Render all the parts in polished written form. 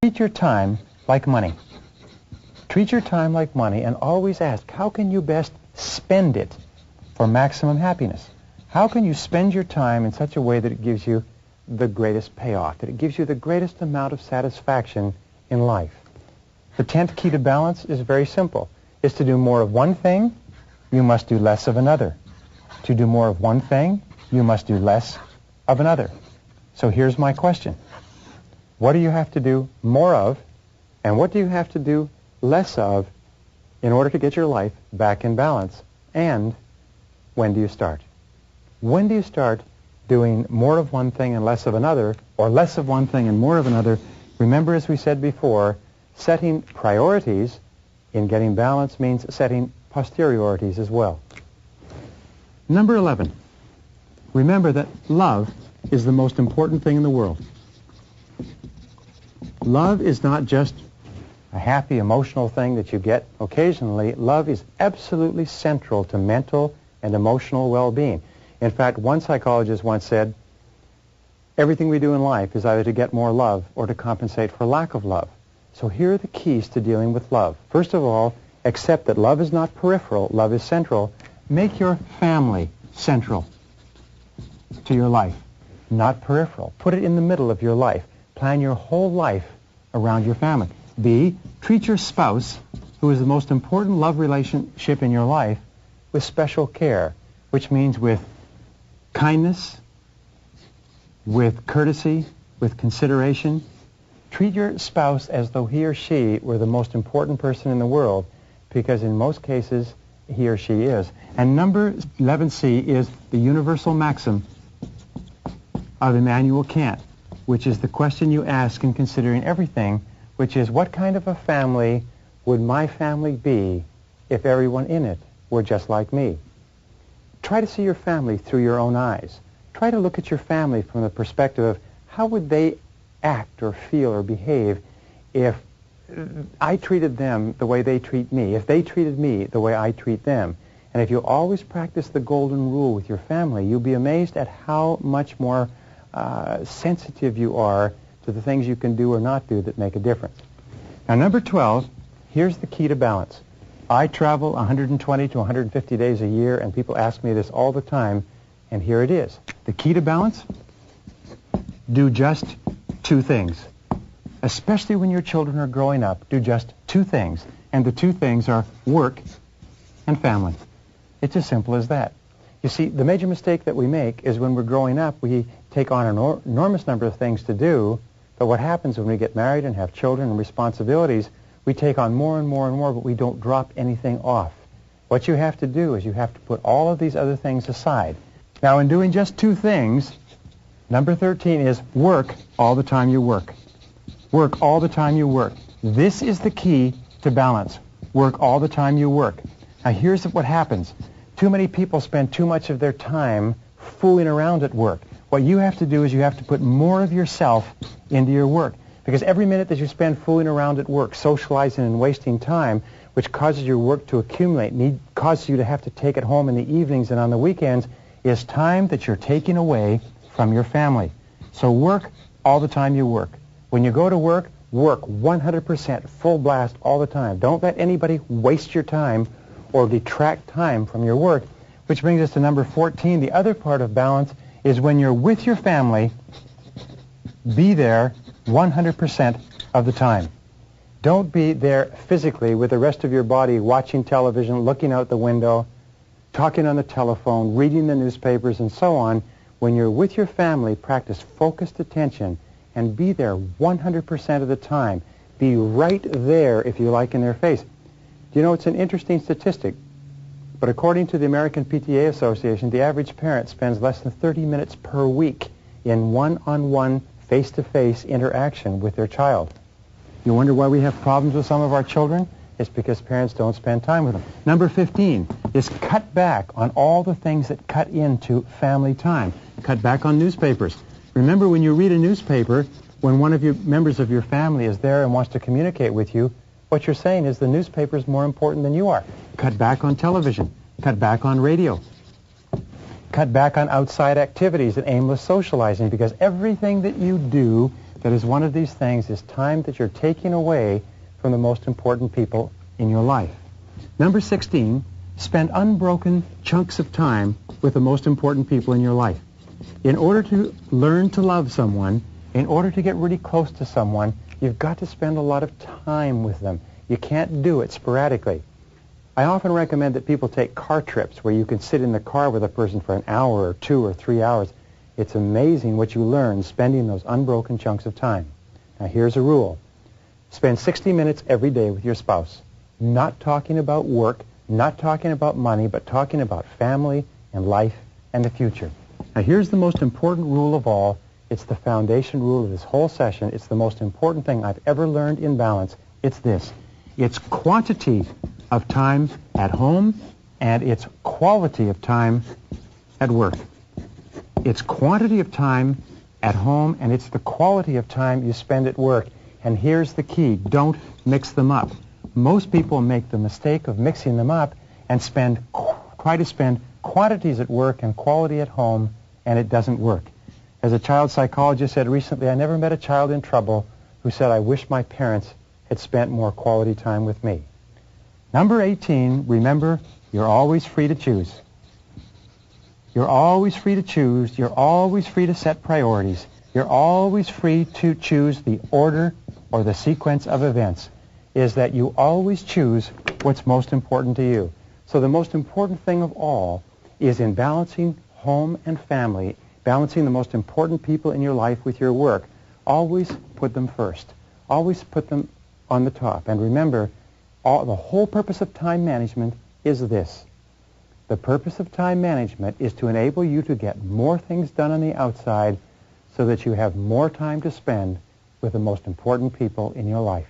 Treat your time like money. Treat your time like money and always ask, how can you best spend it for maximum happiness? How can you spend your time in such a way that it gives you the greatest payoff, that it gives you the greatest amount of satisfaction in life? The 10th key to balance is very simple. It's to do more of one thing, you must do less of another. To do more of one thing, you must do less of another. So here's my question. What do you have to do more of, and what do you have to do less of in order to get your life back in balance? And when do you start? When do you start doing more of one thing and less of another, or less of one thing and more of another? Remember, as we said before, setting priorities in getting balance means setting posteriorities as well. Number 11. Remember that love is the most important thing in the world. Love is not just a happy, emotional thing that you get occasionally. Love is absolutely central to mental and emotional well-being. In fact, one psychologist once said, everything we do in life is either to get more love or to compensate for lack of love. So here are the keys to dealing with love. First of all, accept that love is not peripheral, love is central. Make your family central to your life, not peripheral. Put it in the middle of your life. Plan your whole life around your family. B, treat your spouse, who is the most important love relationship in your life, with special care, which means with kindness, with courtesy, with consideration. Treat your spouse as though he or she were the most important person in the world, because in most cases, he or she is. And number 11C is the universal maxim of Immanuel Kant, which is the question you ask in considering everything, which is, what kind of a family would my family be if everyone in it were just like me? Try to see your family through your own eyes. Try to look at your family from the perspective of how would they act or feel or behave if I treated them the way they treat me, if they treated me the way I treat them. And if you always practice the golden rule with your family, you'll be amazed at how much more sensitive you are to the things you can do or not do that make a difference. Now, number 12, here's the key to balance. I travel 120 to 150 days a year, and people ask me this all the time, and here it is. The key to balance? Do just two things. Especially when your children are growing up, do just two things. And the two things are work and family. It's as simple as that. You see, the major mistake that we make is when we're growing up, we take on an enormous number of things to do, but what happens when we get married and have children and responsibilities, we take on more and more and more, but we don't drop anything off. What you have to do is you have to put all of these other things aside. Now, in doing just two things, number 13 is work all the time you work. Work all the time you work. This is the key to balance. Work all the time you work. Now, here's what happens. Too many people spend too much of their time fooling around at work. What you have to do is you have to put more of yourself into your work. Because every minute that you spend fooling around at work, socializing and wasting time, which causes your work to accumulate, causes you to have to take it home in the evenings and on the weekends, is time that you're taking away from your family. So work all the time you work. When you go to work, work 100% full blast all the time. Don't let anybody waste your time or detract time from your work, which brings us to number 14. The other part of balance is when you're with your family, be there 100% of the time. Don't be there physically with the rest of your body watching television, looking out the window, talking on the telephone, reading the newspapers, and so on. When you're with your family, practice focused attention and be there 100% of the time. Be right there, if you like, in their face. Do you know, it's an interesting statistic, but according to the American PTA Association, the average parent spends less than 30 minutes per week in one-on-one, face-to-face interaction with their child. You wonder why we have problems with some of our children? It's because parents don't spend time with them. Number 15 is cut back on all the things that cut into family time. Cut back on newspapers. Remember, when you read a newspaper, when one of your members of your family is there and wants to communicate with you, what you're saying is the newspaper is more important than you are. Cut back on television. Cut back on radio. Cut back on outside activities and aimless socializing, because everything that you do that is one of these things is time that you're taking away from the most important people in your life. Number 16, spend unbroken chunks of time with the most important people in your life. In order to learn to love someone, in order to get really close to someone, you've got to spend a lot of time with them. You can't do it sporadically. I often recommend that people take car trips where you can sit in the car with a person for an hour or 2 or 3 hours. It's amazing what you learn spending those unbroken chunks of time. Now here's a rule. Spend 60 minutes every day with your spouse. Not talking about work, not talking about money, but talking about family and life and the future. Now here's the most important rule of all. It's the foundation rule of this whole session. It's the most important thing I've ever learned in balance. It's this. It's quantity of time at home and it's quality of time at work. It's quantity of time at home and it's the quality of time you spend at work. And here's the key. Don't mix them up. Most people make the mistake of mixing them up and try to spend quantities at work and quality at home, and it doesn't work. As a child psychologist said recently, I never met a child in trouble who said, I wish my parents had spent more quality time with me. Number 18, remember, you're always free to choose. You're always free to choose. You're always free to set priorities. You're always free to choose the order or the sequence of events. Is that you always choose what's most important to you. So the most important thing of all is in balancing home and family, balancing the most important people in your life with your work. Always put them first. Always put them on the top. And remember, the whole purpose of time management is this. The purpose of time management is to enable you to get more things done on the outside so that you have more time to spend with the most important people in your life.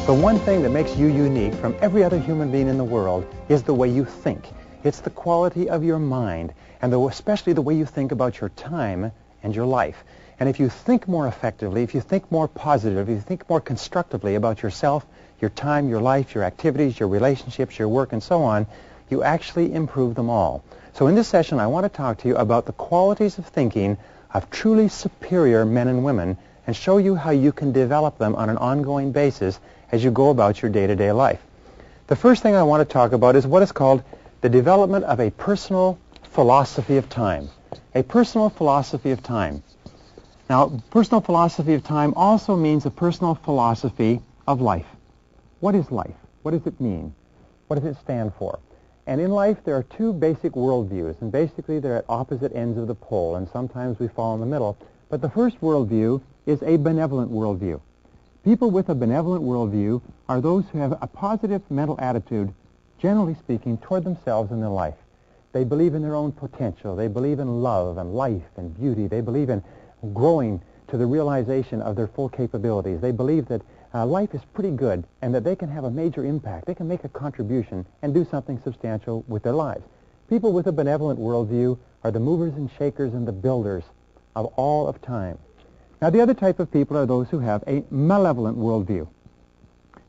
The one thing that makes you unique from every other human being in the world is the way you think. It's the quality of your mind, and especially the way you think about your time and your life. And if you think more effectively, if you think more positive, if you think more constructively about yourself, your time, your life, your activities, your relationships, your work, and so on, you actually improve them all. So in this session, I want to talk to you about the qualities of thinking of truly superior men and women and show you how you can develop them on an ongoing basis as you go about your day-to-day life. The first thing I want to talk about is what is called the development of a personal philosophy of time. A personal philosophy of time. Now, personal philosophy of time also means a personal philosophy of life. What is life? What does it mean? What does it stand for? And in life, there are two basic worldviews, and basically they're at opposite ends of the pole, and sometimes we fall in the middle. But the first worldview is a benevolent worldview. People with a benevolent worldview are those who have a positive mental attitude, generally speaking, toward themselves and their life. They believe in their own potential. They believe in love and life and beauty. They believe in growing to the realization of their full capabilities. They believe that life is pretty good and that they can have a major impact. They can make a contribution and do something substantial with their lives. People with a benevolent worldview are the movers and shakers and the builders of all of time. Now, the other type of people are those who have a malevolent worldview.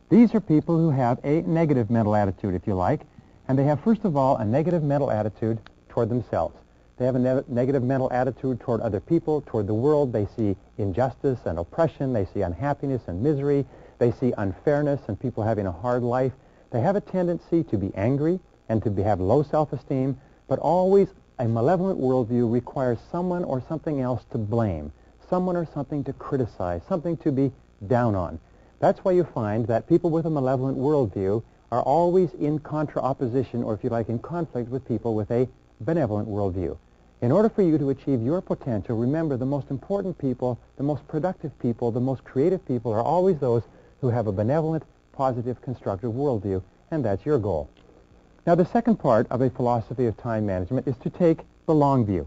These are people who have a negative mental attitude, if you like, and they have, first of all, a negative mental attitude toward themselves. They have a negative mental attitude toward other people, toward the world. They see injustice and oppression. They see unhappiness and misery. They see unfairness and people having a hard life. They have a tendency to be angry and to have low self-esteem, but always a malevolent worldview requires someone or something else to blame, someone or something to criticize, something to be down on. That's why you find that people with a malevolent worldview are always in contra-opposition, or if you like, in conflict with people with a benevolent worldview. In order for you to achieve your potential, remember the most important people, the most productive people, the most creative people are always those who have a benevolent, positive, constructive worldview, and that's your goal. Now, the second part of a philosophy of time management is to take the long view.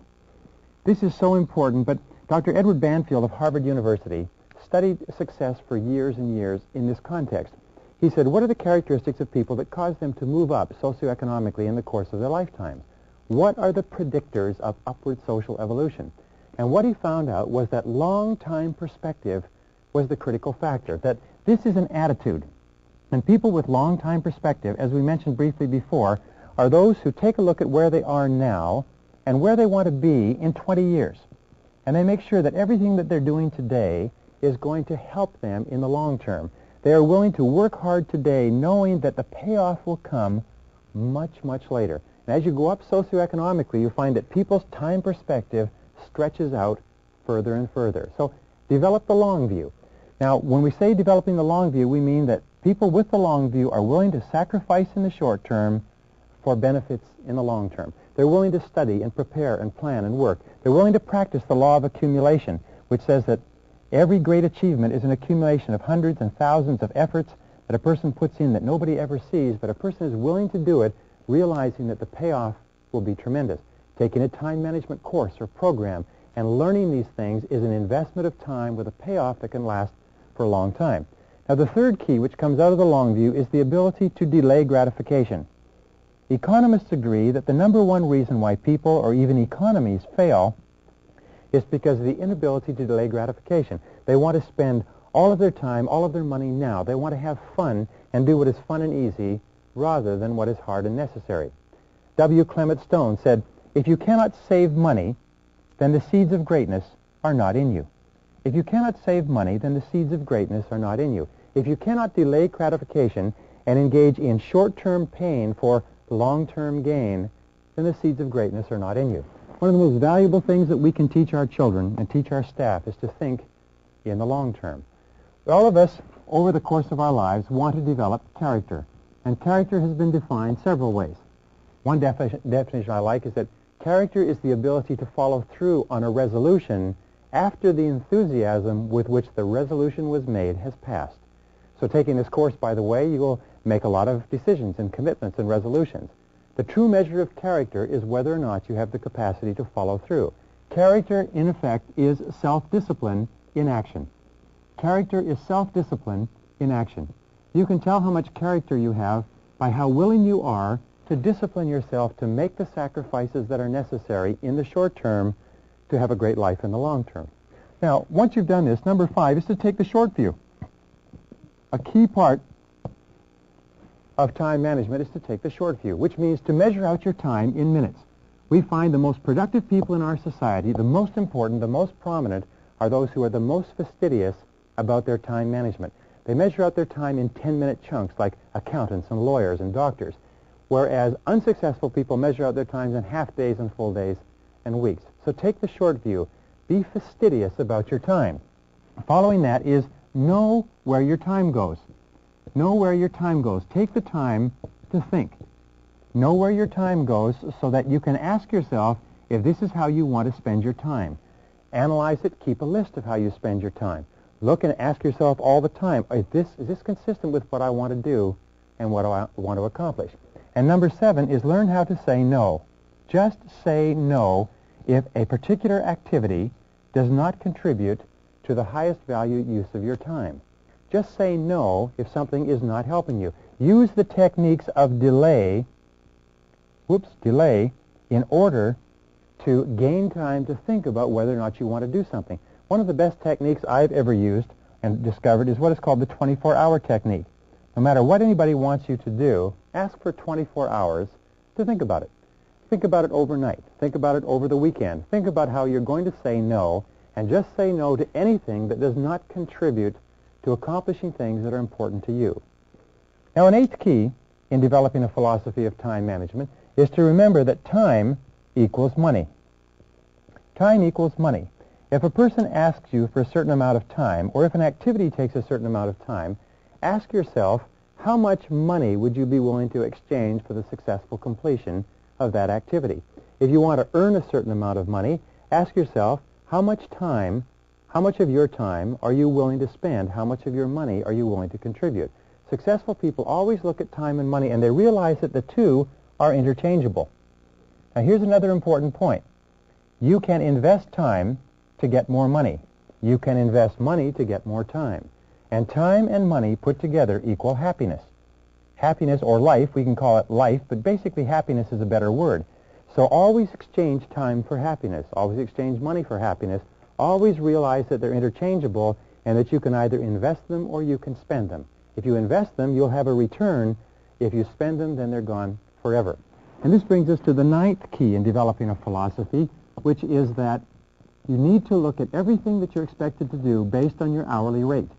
This is so important, but Dr. Edward Banfield of Harvard University studied success for years and years in this context. He said, what are the characteristics of people that cause them to move up socioeconomically in the course of their lifetime? What are the predictors of upward social evolution? And what he found out was that long-time perspective was the critical factor, that this is an attitude. And people with long-time perspective, as we mentioned briefly before, are those who take a look at where they are now and where they want to be in 20 years. And they make sure that everything that they're doing today is going to help them in the long term. They are willing to work hard today knowing that the payoff will come much, much later. And as you go up socioeconomically, you find that people's time perspective stretches out further and further. So develop the long view. Now, when we say developing the long view, we mean that people with the long view are willing to sacrifice in the short term for benefits in the long term. They're willing to study and prepare and plan and work. They're willing to practice the law of accumulation, which says that every great achievement is an accumulation of hundreds and thousands of efforts that a person puts in that nobody ever sees, but a person is willing to do it, realizing that the payoff will be tremendous. Taking a time management course or program and learning these things is an investment of time with a payoff that can last for a long time. Now, the third key, which comes out of the long view, is the ability to delay gratification. Economists agree that the number one reason why people or even economies fail is because of the inability to delay gratification. They want to spend all of their time, all of their money now. They want to have fun and do what is fun and easy rather than what is hard and necessary. W. Clement Stone said, if you cannot save money, then the seeds of greatness are not in you. If you cannot save money, then the seeds of greatness are not in you. If you cannot delay gratification and engage in short-term pain for long-term gain, then the seeds of greatness are not in you. One of the most valuable things that we can teach our children and teach our staff is to think in the long term. All of us, over the course of our lives, want to develop character, and character has been defined several ways. One definition I like is that character is the ability to follow through on a resolution after the enthusiasm with which the resolution was made has passed. So taking this course, by the way, you will make a lot of decisions and commitments and resolutions. The true measure of character is whether or not you have the capacity to follow through. Character, in effect, is self-discipline in action. Character is self-discipline in action. You can tell how much character you have by how willing you are to discipline yourself to make the sacrifices that are necessary in the short term to have a great life in the long term. Now, once you've done this, number 5 is to take the short view. A key part of time management is to take the short view, which means to measure out your time in minutes. We find the most productive people in our society, the most important, the most prominent, are those who are the most fastidious about their time management. They measure out their time in 10-minute chunks, like accountants and lawyers and doctors, whereas unsuccessful people measure out their times in half days and full days and weeks. So take the short view. Be fastidious about your time. Following that is know where your time goes. Know where your time goes. Take the time to think. Know where your time goes so that you can ask yourself if this is how you want to spend your time. Analyze it. Keep a list of how you spend your time. Look and ask yourself all the time, is this consistent with what I want to do and what I want to accomplish? And number 7 is learn how to say no. Just say no if a particular activity does not contribute to the highest value use of your time. Just say no if something is not helping you. Use the techniques of delay in order to gain time to think about whether or not you want to do something. One of the best techniques I've ever used and discovered is what is called the 24-hour technique. No matter what anybody wants you to do, ask for 24 hours to think about it. Think about it overnight. Think about it over the weekend. Think about how you're going to say no, and just say no to anything that does not contribute to accomplishing things that are important to you. Now, an 8th key in developing a philosophy of time management is to remember that time equals money. Time equals money. If a person asks you for a certain amount of time, or if an activity takes a certain amount of time, ask yourself, how much money would you be willing to exchange for the successful completion of that activity? If you want to earn a certain amount of money, ask yourself, how much of your time are you willing to spend? How much of your money are you willing to contribute? Successful people always look at time and money, and they realize that the two are interchangeable. Now, here's another important point. You can invest time to get more money. You can invest money to get more time. And time and money put together equal happiness. Happiness, or life, we can call it life, but basically happiness is a better word. So always exchange time for happiness. Always exchange money for happiness. Always realize that they're interchangeable and that you can either invest them or you can spend them. If you invest them, you'll have a return. If you spend them, then they're gone forever. And this brings us to the ninth key in developing a philosophy, which is that you need to look at everything that you're expected to do based on your hourly rate.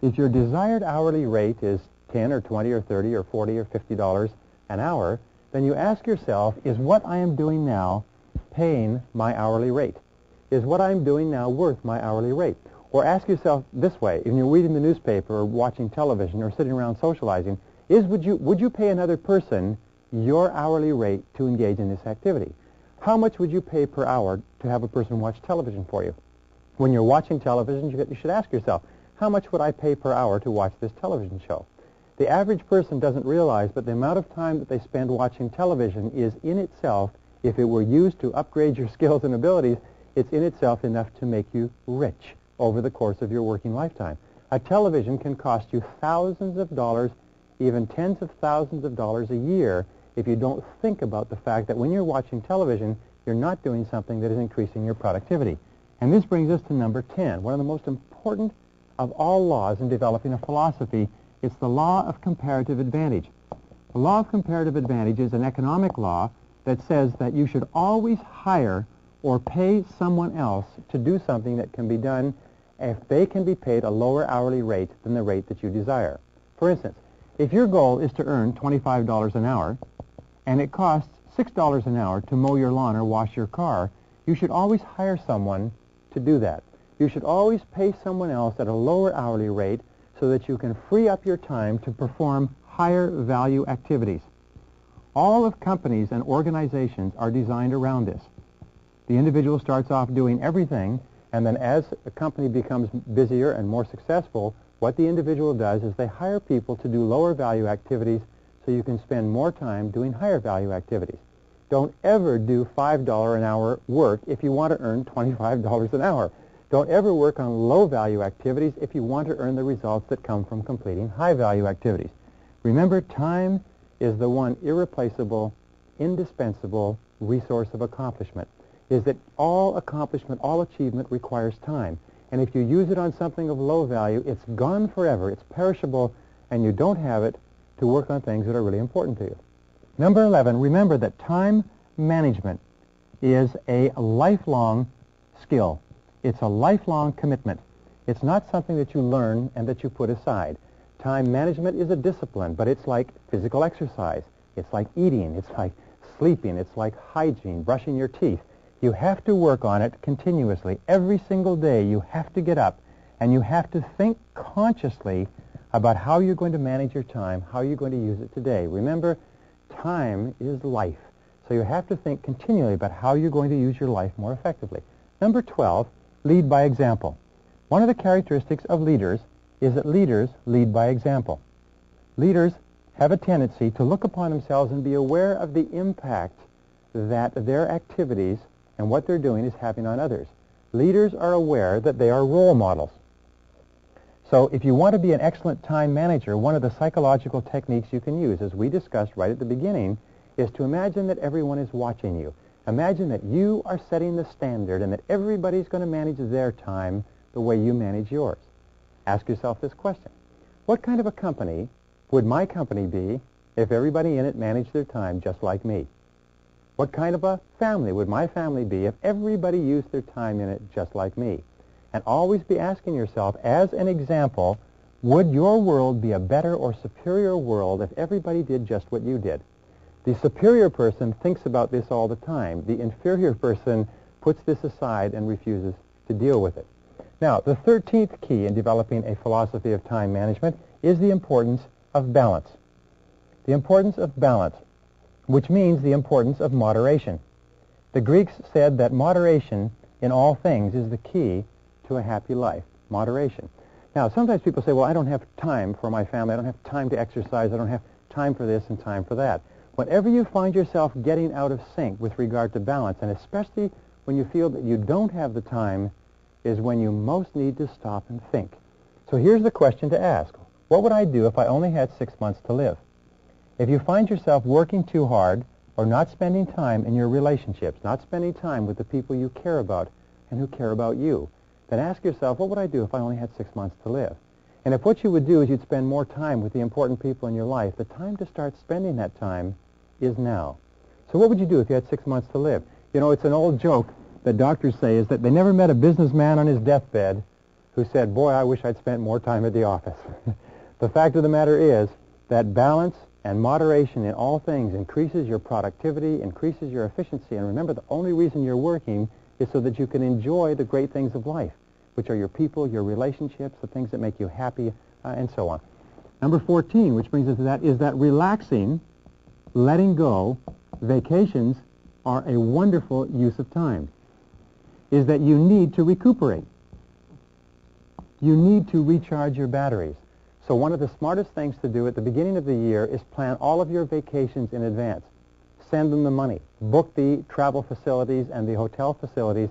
If your desired hourly rate is 10 or 20 or 30 or 40 or $50 an hour, then you ask yourself, is what I am doing now paying my hourly rate? Is what I'm doing now worth my hourly rate? Or ask yourself this way, when you're reading the newspaper or watching television or sitting around socializing, would you pay another person your hourly rate to engage in this activity? How much would you pay per hour to have a person watch television for you? When you're watching television, you should ask yourself, how much would I pay per hour to watch this television show? The average person doesn't realize, but the amount of time that they spend watching television is in itself, if it were used to upgrade your skills and abilities, it's in itself enough to make you rich over the course of your working lifetime. A television can cost you thousands of dollars, even tens of thousands of dollars a year, if you don't think about the fact that when you're watching television, you're not doing something that is increasing your productivity. And this brings us to number 10, one of the most important of all laws in developing a philosophy. It's the law of comparative advantage. The law of comparative advantage is an economic law that says that you should always hire or pay someone else to do something that can be done if they can be paid a lower hourly rate than the rate that you desire. For instance, if your goal is to earn $25 an hour and it costs $6 an hour to mow your lawn or wash your car, you should always hire someone to do that. You should always pay someone else at a lower hourly rate so that you can free up your time to perform higher value activities. All of companies and organizations are designed around this. The individual starts off doing everything, and then as a company becomes busier and more successful, what the individual does is they hire people to do lower value activities so you can spend more time doing higher value activities. Don't ever do $5 an hour work if you want to earn $25 an hour. Don't ever work on low value activities if you want to earn the results that come from completing high value activities. Remember, time is the one irreplaceable, indispensable resource of accomplishment. Is that all accomplishment, all achievement requires time. And if you use it on something of low value, it's gone forever, it's perishable, and you don't have it to work on things that are really important to you. Number 11, remember that time management is a lifelong skill. It's a lifelong commitment. It's not something that you learn and that you put aside. Time management is a discipline, but it's like physical exercise. It's like eating. It's like sleeping. It's like hygiene, brushing your teeth. You have to work on it continuously. Every single day you have to get up and you have to think consciously about how you're going to manage your time, how you're going to use it today. Remember, time is life. So you have to think continually about how you're going to use your life more effectively. Number 12, lead by example. One of the characteristics of leaders is that leaders lead by example. Leaders have a tendency to look upon themselves and be aware of the impact that their activities and what they're doing is having on others. Leaders are aware that they are role models. So if you want to be an excellent time manager, one of the psychological techniques you can use, as we discussed right at the beginning, is to imagine that everyone is watching you. Imagine that you are setting the standard and that everybody's going to manage their time the way you manage yours. Ask yourself this question. What kind of a company would my company be if everybody in it managed their time just like me? What kind of a family would my family be if everybody used their time in it just like me? And always be asking yourself, as an example, would your world be a better or superior world if everybody did just what you did? The superior person thinks about this all the time. The inferior person puts this aside and refuses to deal with it. Now, the 13th key in developing a philosophy of time management is the importance of balance. The importance of balance, which means the importance of moderation. The Greeks said that moderation in all things is the key to a happy life. Moderation. Now, sometimes people say, well, I don't have time for my family. I don't have time to exercise. I don't have time for this and time for that. Whenever you find yourself getting out of sync with regard to balance, and especially when you feel that you don't have the time, is when you most need to stop and think. So here's the question to ask. What would I do if I only had 6 months to live? If you find yourself working too hard or not spending time in your relationships, not spending time with the people you care about and who care about you, then ask yourself, what would I do if I only had 6 months to live? And if what you would do is you'd spend more time with the important people in your life, the time to start spending that time is now. So what would you do if you had 6 months to live? You know, it's an old joke that doctors say is that they never met a businessman on his deathbed who said, boy, I wish I'd spent more time at the office. The fact of the matter is that balance and moderation in all things increases your productivity, increases your efficiency. And remember, the only reason you're working is so that you can enjoy the great things of life, which are your people, your relationships, the things that make you happy, and so on. Number 14, which brings us to that, is that relaxing, letting go, vacations are a wonderful use of time. Is that you need to recuperate. You need to recharge your batteries. So one of the smartest things to do at the beginning of the year is plan all of your vacations in advance. Send them the money. Book the travel facilities and the hotel facilities.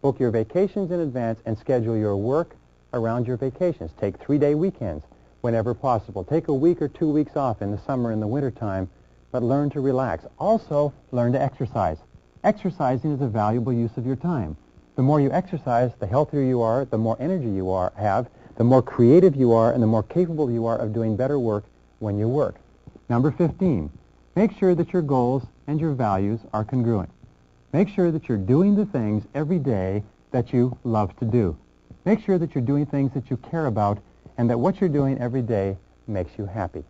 Book your vacations in advance and schedule your work around your vacations. Take 3-day weekends whenever possible. Take a week or 2 weeks off in the summer and the winter time, but learn to relax. Also, learn to exercise. Exercising is a valuable use of your time. The more you exercise, the healthier you are, the more energy you have, the more creative you are, and the more capable you are of doing better work when you work. Number 15, make sure that your goals and your values are congruent. Make sure that you're doing the things every day that you love to do. Make sure that you're doing things that you care about and that what you're doing every day makes you happy.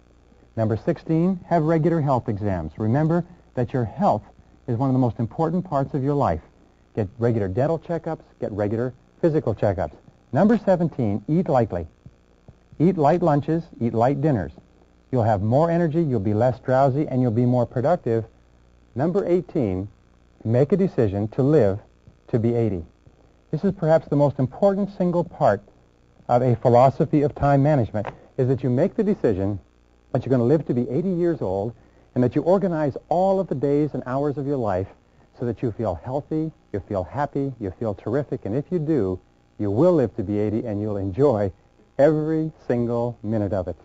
Number 16, have regular health exams. Remember that your health is one of the most important parts of your life. Get regular dental checkups, get regular physical checkups. Number 17, eat lightly. Eat light lunches, eat light dinners. You'll have more energy, you'll be less drowsy, and you'll be more productive. Number 18, make a decision to live to be 80. This is perhaps the most important single part of a philosophy of time management, is that you make the decision that you're going to live to be 80 years old and that you organize all of the days and hours of your life so that you feel healthy, you feel happy, you feel terrific, and if you do, you will live to be 80 and you'll enjoy every single minute of it.